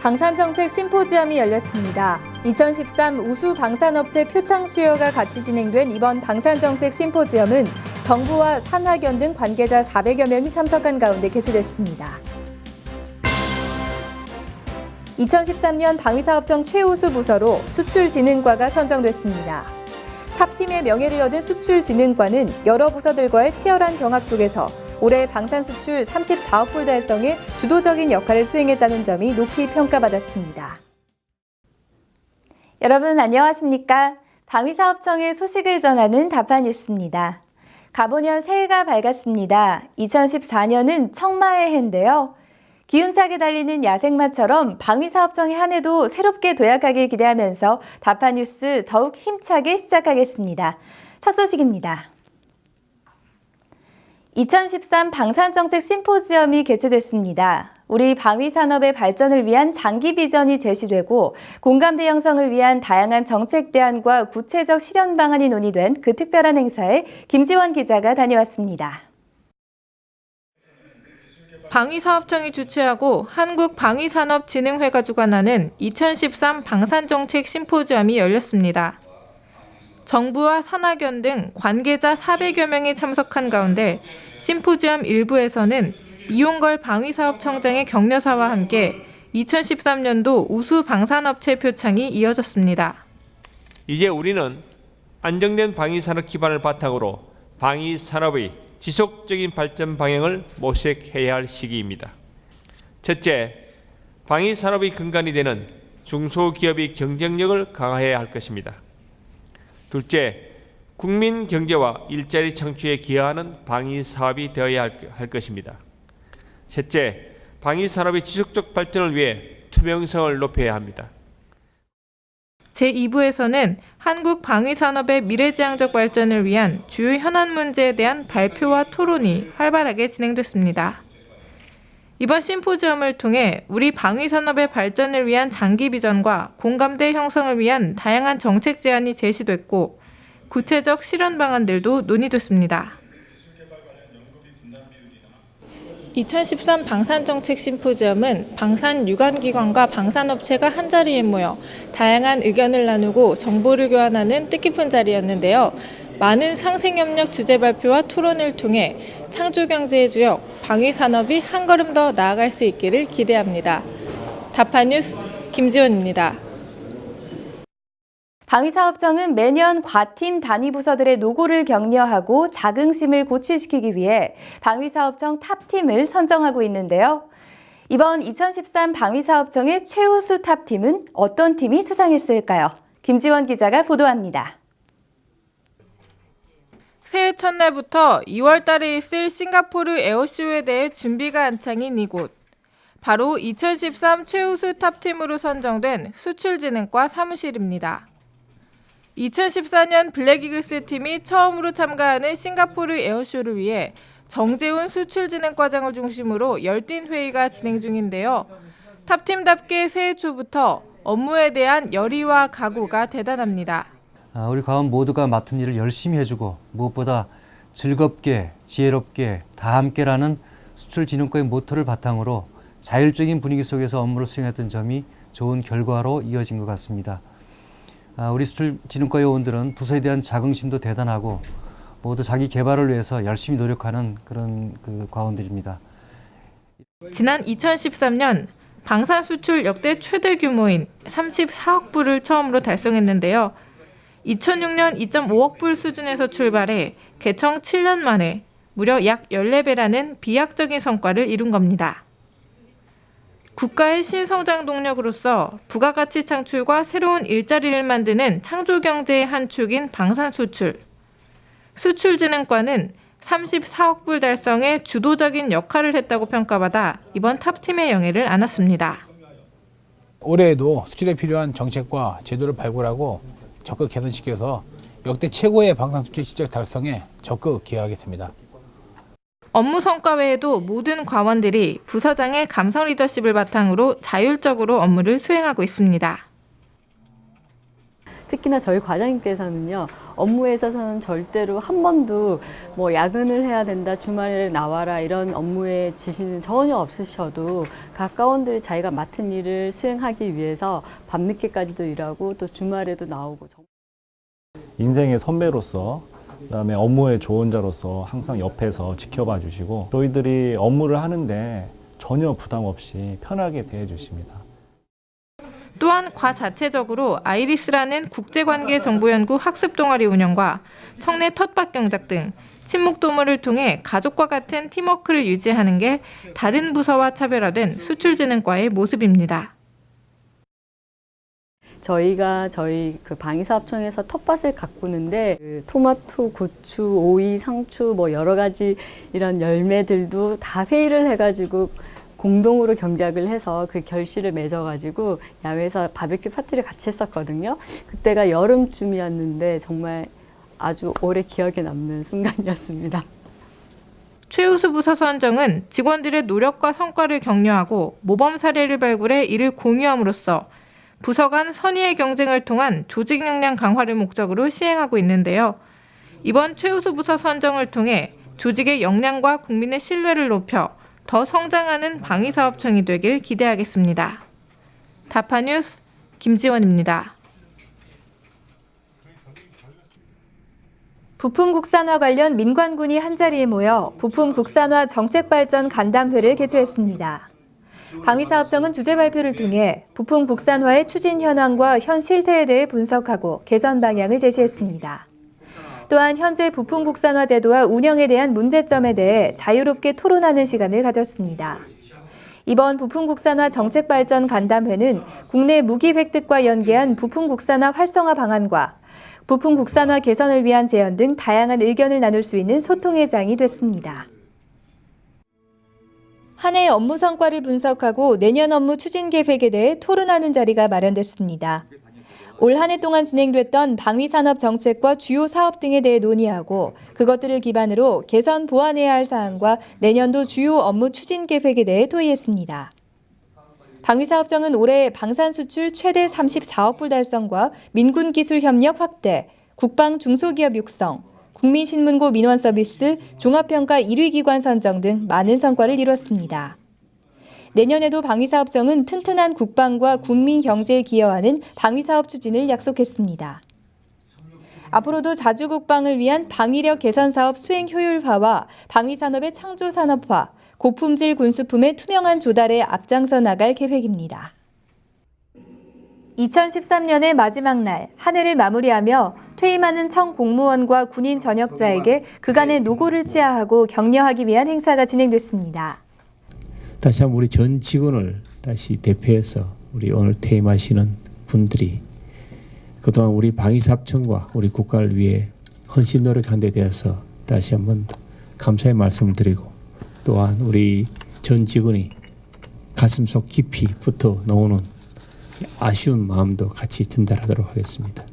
방산정책 심포지엄이 열렸습니다. 2013 우수 방산업체 표창 수여가 같이 진행된 이번 방산정책 심포지엄은 정부와 산학연 등 관계자 400여 명이 참석한 가운데 개최됐습니다. 2013년 방위사업청 최우수 부서로 수출진흥과가 선정됐습니다. 탑팀의 명예를 얻은 수출진흥과는 여러 부서들과의 치열한 경합 속에서 올해 방산 수출 34억 불 달성에 주도적인 역할을 수행했다는 점이 높이 평가받았습니다. 여러분 안녕하십니까? 방위사업청의 소식을 전하는 다파뉴스입니다. 가보년 새해가 밝았습니다. 2014년은 청마의 해인데요. 기운차게 달리는 야생마처럼 방위사업청의 한 해도 새롭게 도약하길 기대하면서 다파뉴스 더욱 힘차게 시작하겠습니다. 첫 소식입니다. 2013 방산정책 심포지엄이 개최됐습니다. 우리 방위산업의 발전을 위한 장기 비전이 제시되고 공감대 형성을 위한 다양한 정책 대안과 구체적 실현 방안이 논의된 그 특별한 행사에 김지원 기자가 다녀왔습니다. 방위사업청이 주최하고 한국방위산업진흥회가 주관하는 2013 방산정책 심포지엄이 열렸습니다. 정부와 산학연 등 관계자 400여 명이 참석한 가운데 심포지엄 일부에서는 이용걸 방위사업청장의 격려사와 함께 2013년도 우수 방산업체 표창이 이어졌습니다. 이제 우리는 안정된 방위산업 기반을 바탕으로 방위산업의 지속적인 발전 방향을 모색해야 할 시기입니다. 첫째, 방위산업의 근간이 되는 중소기업의 경쟁력을 강화해야 할 것입니다. 둘째, 국민 경제와 일자리 창출에 기여하는 방위사업이 되어야 할 것입니다. 셋째, 방위산업의 지속적 발전을 위해 투명성을 높여야 합니다. 제2부에서는 한국 방위산업의 미래지향적 발전을 위한 주요 현안 문제에 대한 발표와 토론이 활발하게 진행됐습니다. 이번 심포지엄을 통해 우리 방위산업의 발전을 위한 장기 비전과 공감대 형성을 위한 다양한 정책 제안이 제시됐고 구체적 실현 방안들도 논의됐습니다. 2013 방산정책 심포지엄은 방산유관기관과 방산업체가 한자리에 모여 다양한 의견을 나누고 정보를 교환하는 뜻깊은 자리였는데요. 많은 상생협력 주제 발표와 토론을 통해 창조경제의 주역, 방위산업이 한 걸음 더 나아갈 수 있기를 기대합니다. 다파뉴스 김지원입니다. 방위사업청은 매년 과팀 단위 부서들의 노고를 격려하고 자긍심을 고취시키기 위해 방위사업청 탑팀을 선정하고 있는데요. 이번 2013 방위사업청의 최우수 탑팀은 어떤 팀이 수상했을까요? 김지원 기자가 보도합니다. 새해 첫날부터 2월 달에 있을 싱가포르 에어쇼에 대해 준비가 한창인 이곳. 바로 2013 최우수 탑팀으로 선정된 수출진흥과 사무실입니다. 2014년 블랙이글스 팀이 처음으로 참가하는 싱가포르 에어쇼를 위해 정재훈 수출진흥과장을 중심으로 열띤 회의가 진행 중인데요. 탑팀답게 새해 초부터 업무에 대한 열의와 각오가 대단합니다. 우리 과원 모두가 맡은 일을 열심히 해주고 무엇보다 즐겁게, 지혜롭게, 다 함께라는 수출진흥과의 모토를 바탕으로 자율적인 분위기 속에서 업무를 수행했던 점이 좋은 결과로 이어진 것 같습니다. 우리 수출진흥과 요원들은 부서에 대한 자긍심도 대단하고 모두 자기 개발을 위해서 열심히 노력하는 그런 과원들입니다. 지난 2013년 방산 수출 역대 최대 규모인 34억 불을 처음으로 달성했는데요. 2006년 2.5억 불 수준에서 출발해 개청 7년 만에 무려 약 14배라는 비약적인 성과를 이룬 겁니다. 국가의 신성장 동력으로서 부가가치 창출과 새로운 일자리를 만드는 창조경제의 한 축인 방산수출. 수출진흥과는 34억 불 달성에 주도적인 역할을 했다고 평가받아 이번 탑팀의 영예를 안았습니다. 올해에도 수출에 필요한 정책과 제도를 발굴하고 적극 개선시켜서 역대 최고의 방산수출 실적 달성에 적극 기여하겠습니다. 업무 성과 외에도 모든 과원들이 부서장의 감성 리더십을 바탕으로 자율적으로 업무를 수행하고 있습니다. 특히나 저희 과장님께서는요, 업무에 있어서는 절대로 한 번도 뭐 야근을 해야 된다, 주말에 나와라 이런 업무의 지시는 전혀 없으셔도 가까운들이 자기가 맡은 일을 수행하기 위해서 밤늦게까지도 일하고 또 주말에도 나오고. 인생의 선배로서, 그다음에 업무의 조언자로서 항상 옆에서 지켜봐 주시고 저희들이 업무를 하는데 전혀 부담 없이 편하게 대해 주십니다. 또한 과자체적으로 아이리스라는 국제관계정보연구 학습 동아리 운영과 청내 텃밭 경작 등 친목도모를 통해 가족과 같은 팀워크를 유지하는 게 다른 부서와 차별화된 수출진흥과의 모습입니다. 저희가 저희 그 방위사업청에서 텃밭을 가꾸는데 그 토마토, 고추, 오이, 상추 뭐 여러 가지 이런 열매들도 다 회의를 해가지고 공동으로 경작을 해서 그 결실을 맺어가지고 야외에서 바베큐 파티를 같이 했었거든요. 그때가 여름쯤이었는데 정말 아주 오래 기억에 남는 순간이었습니다. 최우수 부서 선정은 직원들의 노력과 성과를 격려하고 모범 사례를 발굴해 이를 공유함으로써 부서 간 선의의 경쟁을 통한 조직 역량 강화를 목적으로 시행하고 있는데요. 이번 최우수 부서 선정을 통해 조직의 역량과 국민의 신뢰를 높여 더 성장하는 방위사업청이 되길 기대하겠습니다. 다파뉴스 김지원입니다. 부품 국산화 관련 민관군이 한자리에 모여 부품 국산화 정책발전 간담회를 개최했습니다. 방위사업청은 주제 발표를 통해 부품 국산화의 추진 현황과 현 실태에 대해 분석하고 개선 방향을 제시했습니다. 또한 현재 부품 국산화 제도와 운영에 대한 문제점에 대해 자유롭게 토론하는 시간을 가졌습니다. 이번 부품 국산화 정책 발전 간담회는 국내 무기 획득과 연계한 부품 국산화 활성화 방안과 부품 국산화 개선을 위한 제안 등 다양한 의견을 나눌 수 있는 소통의 장이 됐습니다. 한 해 업무 성과를 분석하고 내년 업무 추진 계획에 대해 토론하는 자리가 마련됐습니다. 올 한 해 동안 진행됐던 방위산업 정책과 주요 사업 등에 대해 논의하고 그것들을 기반으로 개선 보완해야 할 사항과 내년도 주요 업무 추진 계획에 대해 토의했습니다. 방위사업청은 올해 방산 수출 최대 34억 불 달성과 민군 기술 협력 확대, 국방 중소기업 육성, 국민신문고 민원 서비스, 종합평가 1위 기관 선정 등 많은 성과를 이뤘습니다. 내년에도 방위사업청은 튼튼한 국방과 국민 경제에 기여하는 방위사업 추진을 약속했습니다. 앞으로도 자주 국방을 위한 방위력 개선 사업 수행 효율화와 방위산업의 창조 산업화, 고품질 군수품의 투명한 조달에 앞장서 나갈 계획입니다. 2013년의 마지막 날, 한 해를 마무리하며 퇴임하는 청 공무원과 군인 전역자에게 그간의 노고를 치하하고 격려하기 위한 행사가 진행됐습니다. 다시 한번 우리 전 직원을 다시 대표해서 우리 오늘 퇴임하시는 분들이 그동안 우리 방위사업청과 우리 국가를 위해 헌신 노력한 데 대해서 다시 한번 감사의 말씀을 드리고 또한 우리 전 직원이 가슴속 깊이 붙어 넣어놓은 아쉬운 마음도 같이 전달하도록 하겠습니다.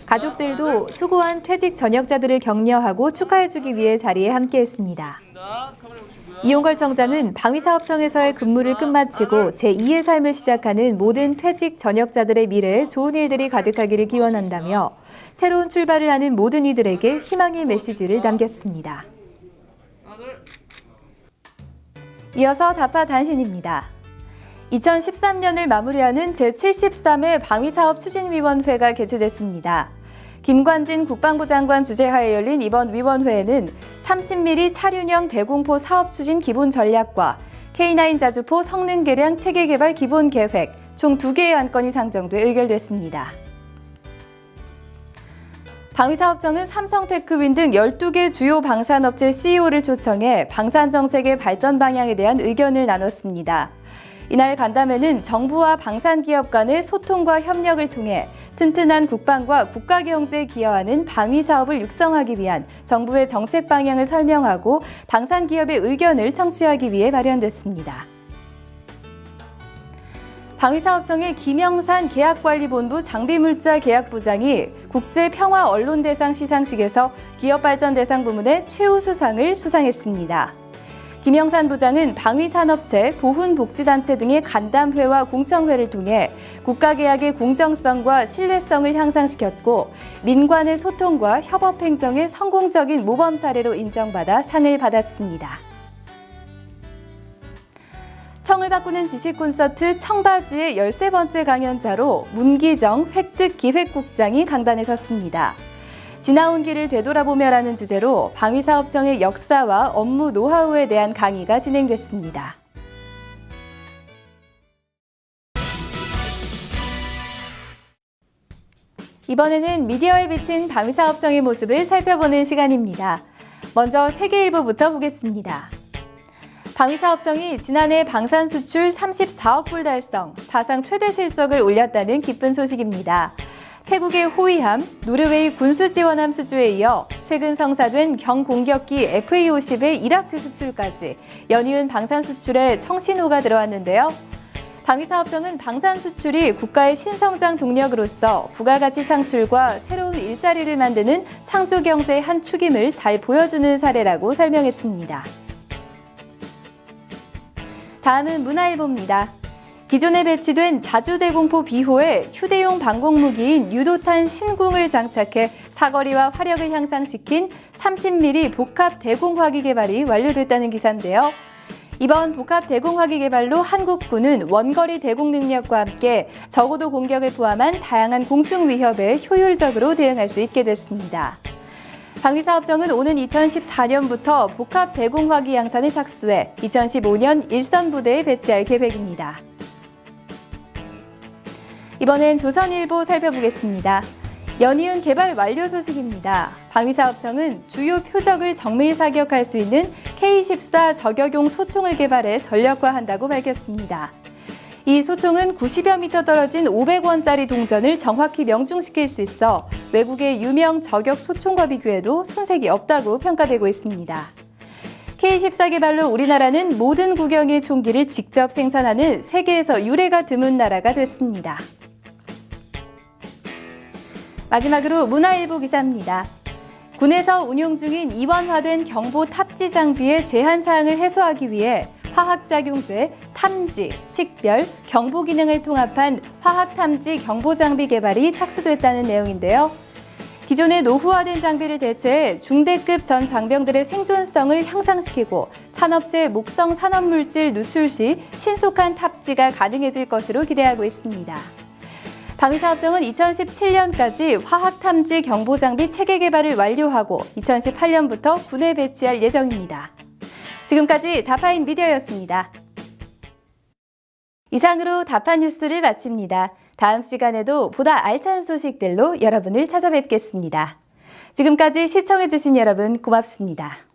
가족들도 수고한 퇴직 전역자들을 격려하고 축하해주기 위해 자리에 함께했습니다. 이용걸 청장은 방위사업청에서의 근무를 끝마치고 제2의 삶을 시작하는 모든 퇴직 전역자들의 미래에 좋은 일들이 가득하기를 기원한다며 새로운 출발을 하는 모든 이들에게 희망의 메시지를 남겼습니다. 이어서 다파 단신입니다. 2013년을 마무리하는 제73회 방위사업추진위원회가 개최됐습니다. 김관진 국방부 장관 주재하에 열린 이번 위원회에는 30mm 차륜형 대공포 사업추진 기본 전략과 K9 자주포 성능 개량 체계 개발 기본 계획 총 2개의 안건이 상정돼 의결됐습니다. 방위사업청은 삼성테크윈 등 12개 주요 방산업체 CEO를 초청해 방산정책의 발전 방향에 대한 의견을 나눴습니다. 이날 간담회는 정부와 방산기업 간의 소통과 협력을 통해 튼튼한 국방과 국가경제에 기여하는 방위사업을 육성하기 위한 정부의 정책 방향을 설명하고 방산기업의 의견을 청취하기 위해 마련됐습니다. 방위사업청의 김영산 계약관리본부 장비물자 계약부장이 국제평화언론대상 시상식에서 기업발전대상 부문의 최우수상을 수상했습니다. 김영산 부장은 방위산업체, 보훈복지단체 등의 간담회와 공청회를 통해 국가계약의 공정성과 신뢰성을 향상시켰고 민관의 소통과 협업행정의 성공적인 모범 사례로 인정받아 상을 받았습니다. 청을 바꾸는 지식 콘서트 청바지의 13번째 강연자로 문기정 획득기획국장이 강단에 섰습니다. 지나온 길을 되돌아보며라는 주제로 방위사업청의 역사와 업무 노하우에 대한 강의가 진행됐습니다. 이번에는 미디어에 비친 방위사업청의 모습을 살펴보는 시간입니다. 먼저 세계일보부터 보겠습니다. 방위사업청이 지난해 방산 수출 34억 불 달성, 사상 최대 실적을 올렸다는 기쁜 소식입니다. 태국의 호위함, 노르웨이 군수지원함 수주에 이어 최근 성사된 경공격기 FA-50의 이라크 수출까지 연이은 방산 수출에 청신호가 들어왔는데요. 방위사업청은 방산 수출이 국가의 신성장 동력으로서 부가가치 창출과 새로운 일자리를 만드는 창조경제의 한 축임을 잘 보여주는 사례라고 설명했습니다. 다음은 문화일보입니다. 기존에 배치된 자주대공포 비호에 휴대용 방공무기인 유도탄 신궁을 장착해 사거리와 화력을 향상시킨 30mm 복합 대공화기 개발이 완료됐다는 기사인데요. 이번 복합 대공화기 개발로 한국군은 원거리 대공 능력과 함께 저고도 공격을 포함한 다양한 공중 위협에 효율적으로 대응할 수 있게 됐습니다. 방위사업청은 오는 2014년부터 복합 대공화기 양산에 착수해 2015년 일선 부대에 배치할 계획입니다. 이번엔 조선일보 살펴보겠습니다. 연이은 개발 완료 소식입니다. 방위사업청은 주요 표적을 정밀 사격할 수 있는 K-14 저격용 소총을 개발해 전력화한다고 밝혔습니다. 이 소총은 90여 미터 떨어진 500원짜리 동전을 정확히 명중시킬 수 있어 외국의 유명 저격 소총과 비교해도 손색이 없다고 평가되고 있습니다. K-14 개발로 우리나라는 모든 구경의 총기를 직접 생산하는 세계에서 유례가 드문 나라가 됐습니다. 마지막으로 문화일보 기사입니다. 군에서 운용 중인 이원화된 경보 탑지 장비의 제한 사항을 해소하기 위해 화학작용제, 탐지, 식별, 경보 기능을 통합한 화학탐지 경보 장비 개발이 착수됐다는 내용인데요. 기존의 노후화된 장비를 대체해 중대급 전 장병들의 생존성을 향상시키고 산업체 목성 산업물질 누출 시 신속한 탑지가 가능해질 것으로 기대하고 있습니다. 방위사업청은 2017년까지 화학탐지 경보장비 체계 개발을 완료하고 2018년부터 군에 배치할 예정입니다. 지금까지 다파인 미디어였습니다. 이상으로 다파 뉴스를 마칩니다. 다음 시간에도 보다 알찬 소식들로 여러분을 찾아뵙겠습니다. 지금까지 시청해주신 여러분 고맙습니다.